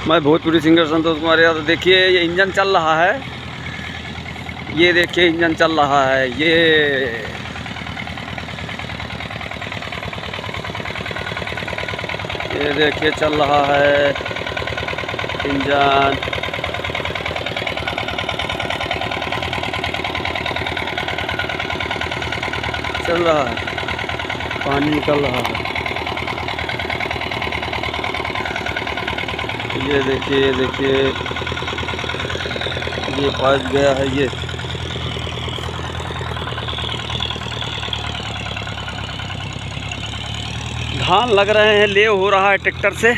मैं भोजपुरी सिंगर संतोष कुमार यादव। देखिए ये इंजन चल रहा है, ये देखिए इंजन चल रहा है। ये देखिए चल रहा है इंजन। चल रहा है, पानी निकल रहा है। ये देखिए, ये देखिए, ये फंस गया है। ये धान लग रहे हैं, ले हो रहा है ट्रैक्टर से।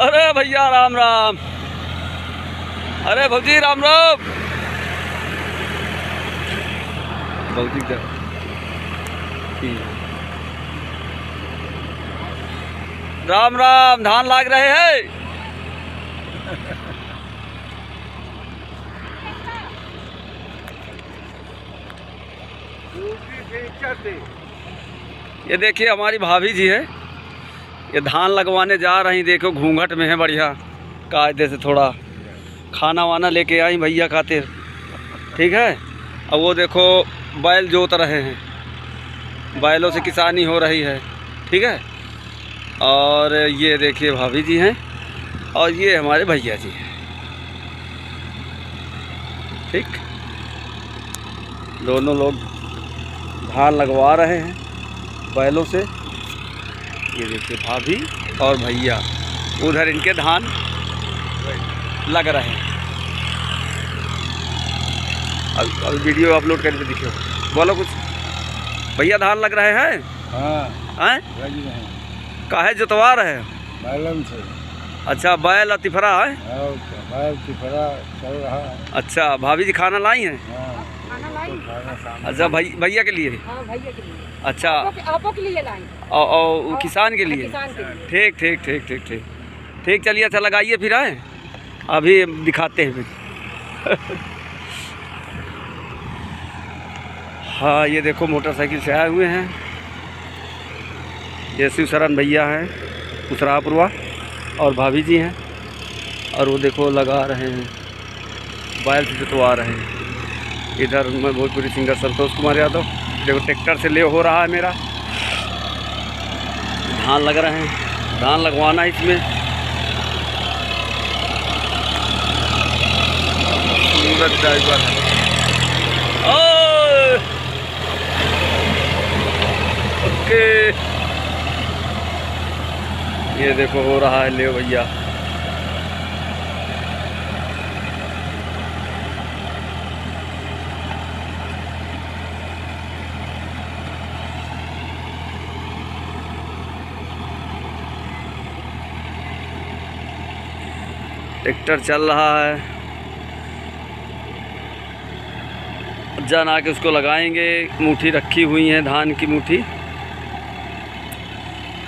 अरे भैया राम राम, अरे भौजी राम राम। भौजी क्या राम राम, धान लाग रहे हैं। ये देखिए हमारी भाभी जी है, ये धान लगवाने जा रही। देखो घूंघट में है, बढ़िया कायदे से थोड़ा खाना वाना लेके आई भैया खातिर, ठीक है। अब वो देखो बैल जोत रहे हैं, बैलों से किसानी हो रही है, ठीक है। और ये देखिए भाभी जी हैं, और ये हमारे भैया जी हैं, ठीक। दोनों लोग धान लगवा रहे हैं बैलों से। ये देखिए भाभी और भैया, उधर इनके धान लग रहे हैं। अब वीडियो अपलोड करके दिखो, बोलो कुछ। भैया धान लग रहे हैं। हाँ, काहे जोतवा रहे हैं? बैलन से। अच्छा, बैल और तिफरा है। बैल तिफरा चल रहा है। अच्छा, भाभी जी खाना लाई हैं। अच्छा, भैया के लिए। हाँ, भैया के लिए। अच्छा, आपो के लिए लाएं। और किसान के लिए। ठीक ठीक ठीक ठीक ठीक ठीक। चलिए, अच्छा लगाइए फिर। आए अभी दिखाते हैं फिर। हाँ, ये देखो मोटरसाइकिल से आए हुए हैं। ये शिव शरण भैया हैं उसरापुरवा, और भाभी जी हैं। और वो देखो लगा रहे हैं, बैल से जोतवा रहे हैं। इधर मैं भोजपुरी सिंगर संतोष कुमार यादव। देखो ट्रैक्टर से ले हो रहा है मेरा, धान लग रहे हैं, धान लगवाना है इसमें। सूरज ड्राइवर है। ओके, ये देखो हो रहा है ले भैया। ट्रैक्टर चल रहा है, जान आके उसको लगाएंगे। मुट्ठी रखी हुई है, धान की मुट्ठी,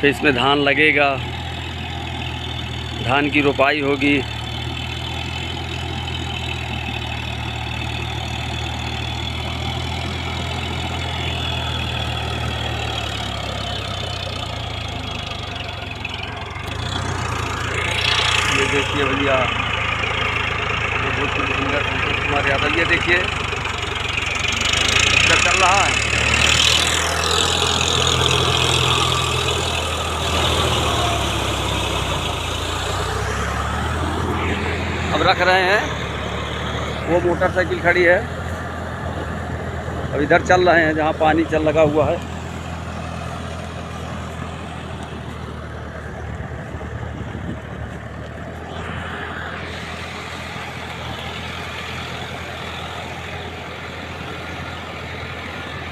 फिर इसमें धान लगेगा, धान की रोपाई होगी। ये देखिए भैया, ये भोजपुरी सिंगर संतोष कुमार यादव। ये देखिए चल रहा है। अब रख रहे हैं, वो मोटरसाइकिल खड़ी है। अब इधर चल रहे हैं जहाँ पानी चल लगा हुआ है।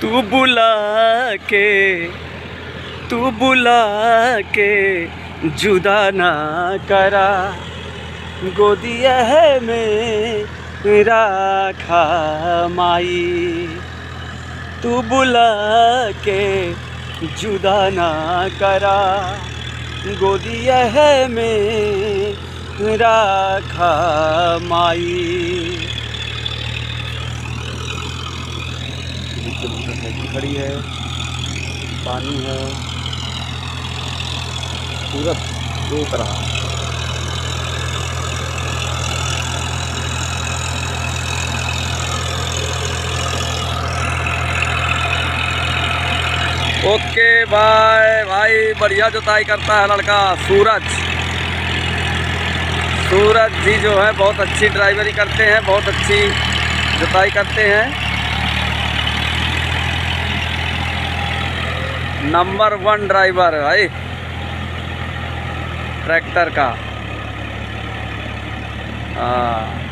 तू बुला के जुदा ना करा, गोदिया है मेरा खा माई। तू बुला के जुदा ना करा, गोदिया है मेरा खा माई। खड़ी है, पानी है, सूरज देख रहा है। ओके बाय भाई, बढ़िया जुताई करता है लड़का सूरज। सूरज जी जो है बहुत अच्छी ड्राइवरी करते हैं, बहुत अच्छी जुताई करते हैं। नंबर 1 ड्राइवर है भाई ट्रैक्टर का। हाँ